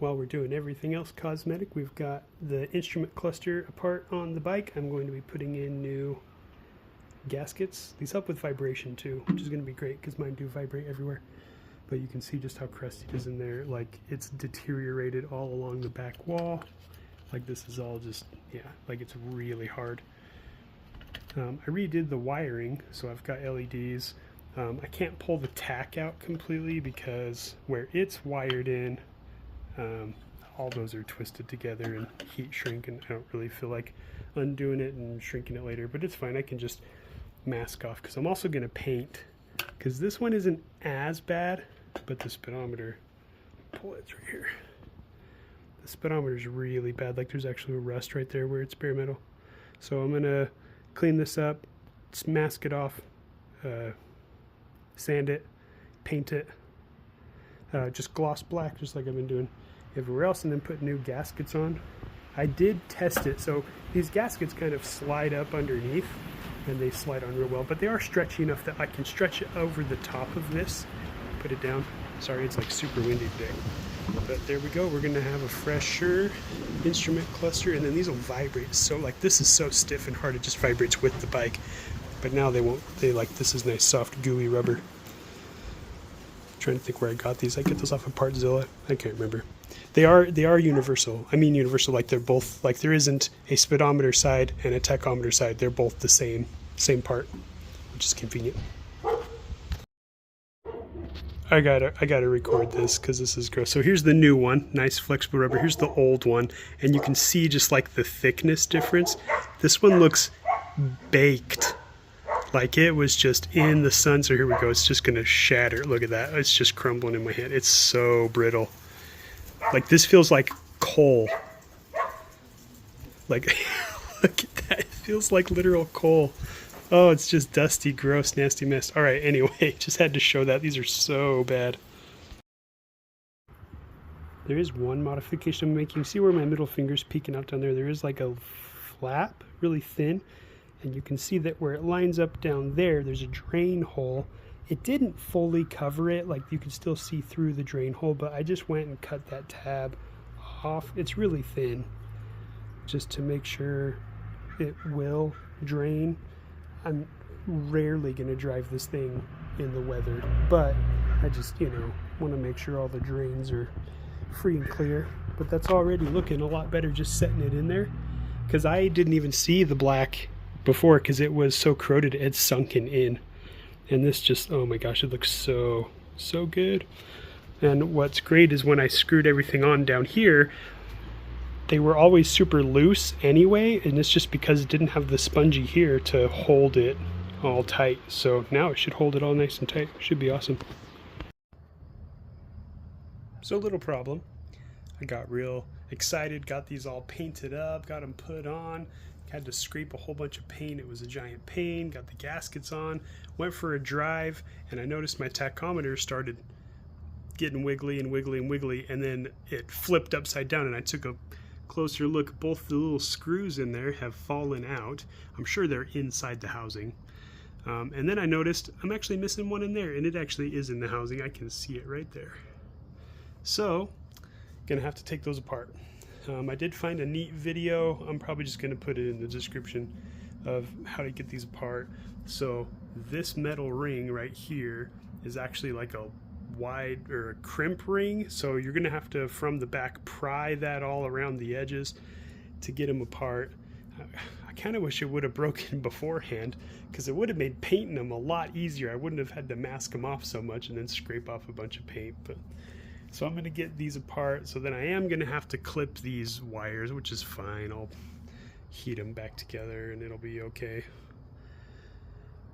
while we're doing everything else cosmetic, we've got the instrument cluster apart on the bike. I'm going to be putting in new gaskets. These help with vibration too, which is going to be great because mine do vibrate everywhere. But you can see just how crusty it is in there. Like, it's deteriorated all along the back wall. Like, this is all just, yeah, like it's really hard. I redid the wiring, so I've got LEDs. I can't pull the tach out completely because where it's wired in, all those are twisted together and heat shrink, and I don't really feel like undoing it and shrinking it later, but it's fine. I can just mask off because I'm also going to paint, because this one isn't as bad, but the speedometer, pull it right here. The speedometer is really bad. Like, there's actually a rust right there where it's bare metal. So I'm going to clean this up, mask it off, sand it, paint it, just gloss black, just like I've been doing everywhere else, and then put new gaskets on. I did test it, so these gaskets kind of slide up underneath and they slide on real well, but they are stretchy enough that I can stretch it over the top of this, put it down. Sorry, it's like super windy today, but there we go. We're gonna have a fresher instrument cluster, and then these will vibrate. So like, this is so stiff and hard, it just vibrates with the bike, but now they won't. They like, this is nice soft gooey rubber. I'm trying to think where I got these. I get those off of Partzilla. I can't remember. They are universal. I mean universal, like they're both, like there isn't a speedometer side and a tachometer side. They're both the same part, which is convenient. I gotta record this because this is gross. So here's the new one, nice flexible rubber. Here's the old one, and you can see just like the thickness difference. This one looks baked, like it was just in the sun. So here we go. It's just gonna shatter. Look at that. It's just crumbling in my hand. It's so brittle. Like, this feels like coal. Like, look at that. It feels like literal coal. Oh, it's just dusty, gross, nasty mess. All right, anyway, just had to show that. These are so bad. There is one modification I'm making. See where my middle finger's peeking out down there? There is like a flap, really thin, and you can see that where it lines up down there, there's a drain hole. It didn't fully cover it, like you could still see through the drain hole, but I just went and cut that tab off. It's really thin, just to make sure it will drain. I'm rarely going to drive this thing in the weather, but I just, you know, want to make sure all the drains are free and clear. But that's already looking a lot better just setting it in there, because I didn't even see the black before because it was so corroded it had sunken in. And this just, oh my gosh, it looks so good. And what's great is when I screwed everything on down here, they were always super loose anyway, and it's just because it didn't have the spongy here to hold it all tight. So now it should hold it all nice and tight. Should be awesome. So, little problem. I got real excited, got these all painted up, got them put on. Had to scrape a whole bunch of paint. It was a giant pain. Got the gaskets on, went for a drive, and I noticed my tachometer started getting wiggly and wiggly and wiggly, and then it flipped upside down, and I took a closer look. Both the little screws in there have fallen out. I'm sure they're inside the housing. And then I noticed I'm actually missing one in there, and it actually is in the housing. I can see it right there. So, gonna have to take those apart. I did find a neat video. I'm probably just going to put it in the description of how to get these apart. So this metal ring right here is actually like a wide or a crimp ring. So you're going to have to, from the back, pry that all around the edges to get them apart. I kind of wish it would have broken beforehand, because it would have made painting them a lot easier. I wouldn't have had to mask them off so much and then scrape off a bunch of paint. But so I'm going to get these apart. So then I am going to have to clip these wires, which is fine. I'll heat them back together and it'll be okay.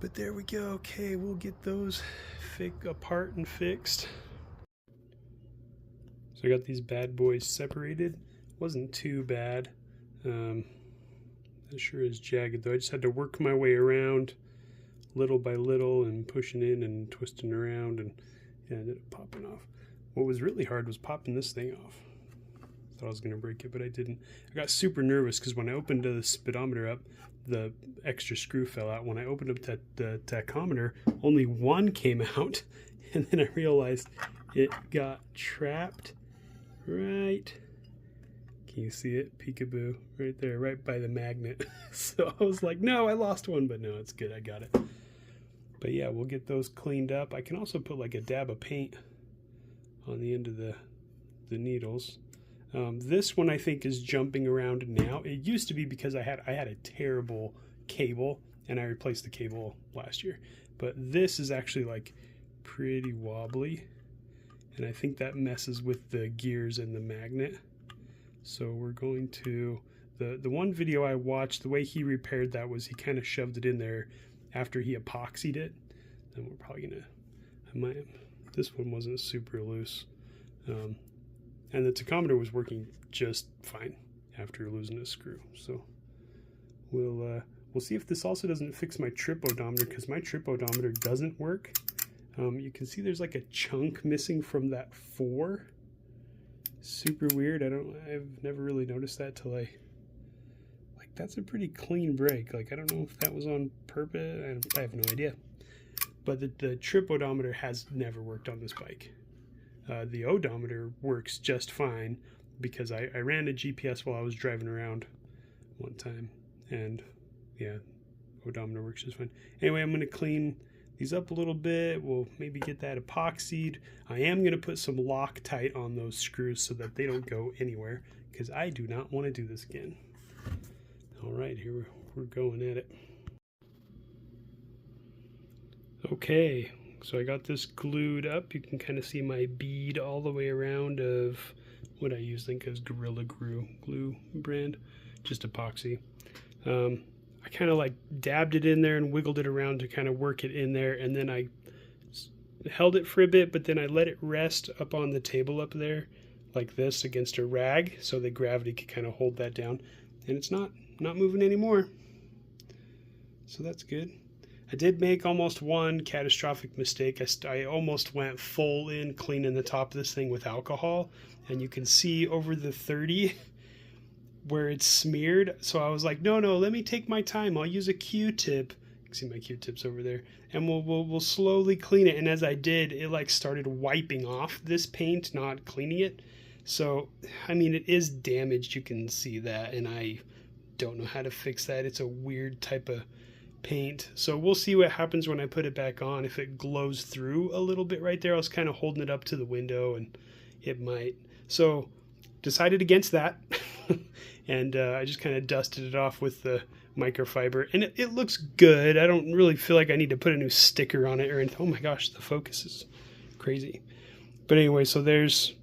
But there we go. Okay, we'll get those apart and fixed. So I got these bad boys separated. Wasn't too bad. It sure is jagged though. I just had to work my way around little by little and pushing in and twisting around, and it ended up popping off. What was really hard was popping this thing off. Thought I was going to break it, but I didn't. I got super nervous because when I opened the speedometer up, the extra screw fell out. When I opened up the tachometer, only one came out, and then I realized it got trapped right, can you see it? Peekaboo, right there, right by the magnet. So I was like, no, I lost one, but no, it's good, I got it. But yeah, we'll get those cleaned up. I can also put like a dab of paint on the end of the needles. This one I think is jumping around now. It used to be because I had a terrible cable and I replaced the cable last year. But this is actually like pretty wobbly, and I think that messes with the gears and the magnet. So we're going to, the one video I watched, the way he repaired that was he kind of shoved it in there after he epoxied it. And we're probably gonna, this one wasn't super loose. And the tachometer was working just fine after losing a screw. So we'll see if this also doesn't fix my trip odometer, because my trip odometer doesn't work. You can see there's like a chunk missing from that 4. Super weird. I've never really noticed that till like that's a pretty clean brake. Like I don't know if that was on purpose. I have no idea. But the trip odometer has never worked on this bike. The odometer works just fine because I ran a GPS while I was driving around one time, and yeah, odometer works just fine. Anyway, I'm going to clean these up a little bit. We'll maybe get that epoxied. I am going to put some Loctite on those screws so that they don't go anywhere, because I do not want to do this again. All right, here we're going at it. Okay, so I got this glued up. You can kind of see my bead all the way around of what I use, I think is Gorilla Glue brand, just epoxy. I kind of like dabbed it in there and wiggled it around to kind of work it in there, and then I held it for a bit, but then I let it rest up on the table up there like this against a rag so the gravity could kind of hold that down, and it's not moving anymore. So that's good. I did make almost one catastrophic mistake. I almost went full in cleaning the top of this thing with alcohol, and you can see over the 30 where it's smeared. So I was like, no, let me take my time. I'll use a Q-tip. You can see my Q-tips over there, and we'll slowly clean it. And as I did, it like started wiping off this paint, not cleaning it. So I mean, it is damaged. You can see that, and I don't know how to fix that. It's a weird type of paint. So we'll see what happens when I put it back on. If it glows through a little bit right there, I was kind of holding it up to the window and it might. So decided against that. And I just kind of dusted it off with the microfiber, and it looks good. I don't really feel like I need to put a new sticker on it or anything. Oh my gosh, the focus is crazy. But anyway, so there's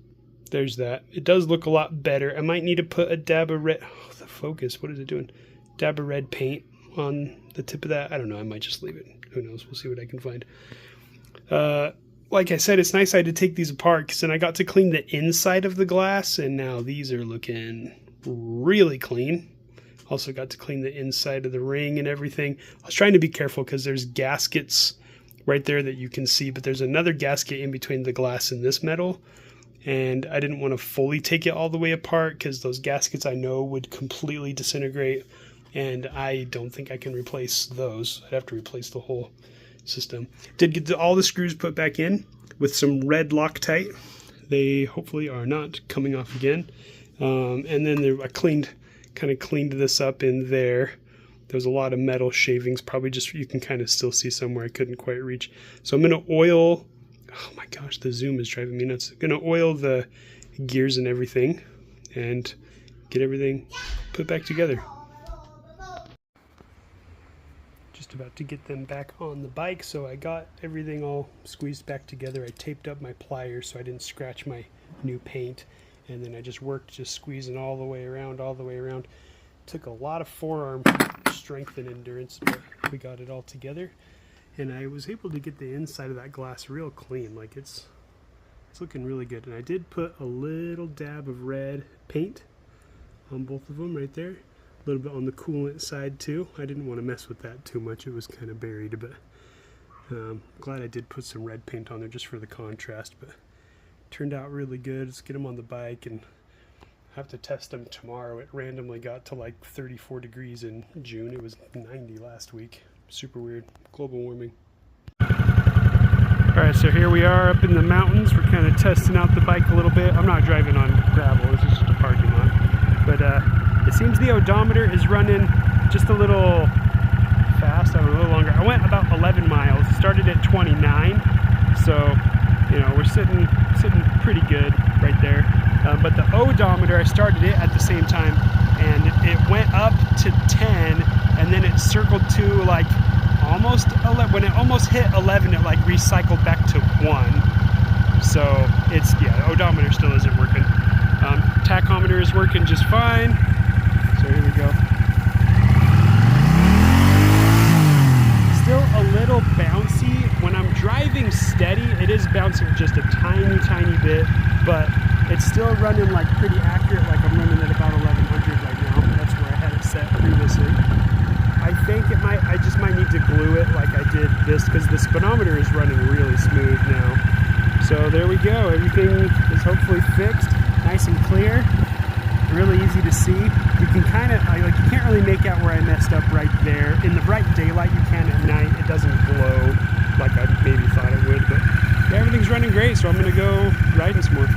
that. It does look a lot better. I might need to put a dab of red. Oh, the focus, what is it doing? Dab of red paint on the tip of that. I don't know, I might just leave it. Who knows? We'll see what I can find. Like I said, it's nice I had to take these apart, because then I got to clean the inside of the glass, and now these are looking really clean. Also got to clean the inside of the ring and everything. I was trying to be careful because there's gaskets right there that you can see, but there's another gasket in between the glass and this metal, and I didn't want to fully take it all the way apart because those gaskets I know would completely disintegrate, and I don't think I can replace those. I'd have to replace the whole system. Did get all the screws put back in with some red Loctite. They hopefully are not coming off again. And then I kind of cleaned this up in there. There was a lot of metal shavings, probably just, you can kind of still see somewhere I couldn't quite reach. So I'm going to oil, oh my gosh, the zoom is driving me nuts. I'm going to oil the gears and everything and get everything put back together. Just about to get them back on the bike, so I got everything all squeezed back together. I taped up my pliers so I didn't scratch my new paint. And then I just worked, just squeezing all the way around. Took a lot of forearm strength and endurance, but we got it all together. And I was able to get the inside of that glass real clean. Like it's looking really good. And I did put a little dab of red paint on both of them right there. A little bit on the coolant side too. I didn't want to mess with that too much. It was kind of buried, but glad I did put some red paint on there just for the contrast. But turned out really good. Let's get them on the bike, and I have to test them tomorrow. It randomly got to like 34 degrees in June. It was 90 last week. Super weird. Global warming. Alright, so here we are up in the mountains. We're kind of testing out the bike a little bit. I'm not driving on gravel, this is just a parking lot. But it seems the odometer is running just a little fast, a little longer. I went about 11 miles, started at 29, so you know, we're sitting pretty good right there. But the odometer, I started it at the same time, and it went up to 10, and then it circled to like almost 11. When it almost hit 11, it like recycled back to 1. So it's, yeah, the odometer still isn't working. Tachometer is working just fine. So here we go. Still a little bouncy. When I'm driving steady, it is bouncing just a tiny bit, but it's still running like pretty accurate. Like I'm running at about 1100 right now. That's where I had it set previously. I think it might, I just might need to glue it like I did this, because the speedometer is running really smooth now. So there we go. Everything is hopefully fixed, nice and clear, really easy to see. You can kind of, like, you can't really make out where I messed up right there. In the bright daylight you can, at night it doesn't glow like I maybe thought it would, but yeah, everything's running great, so I'm gonna go riding some more.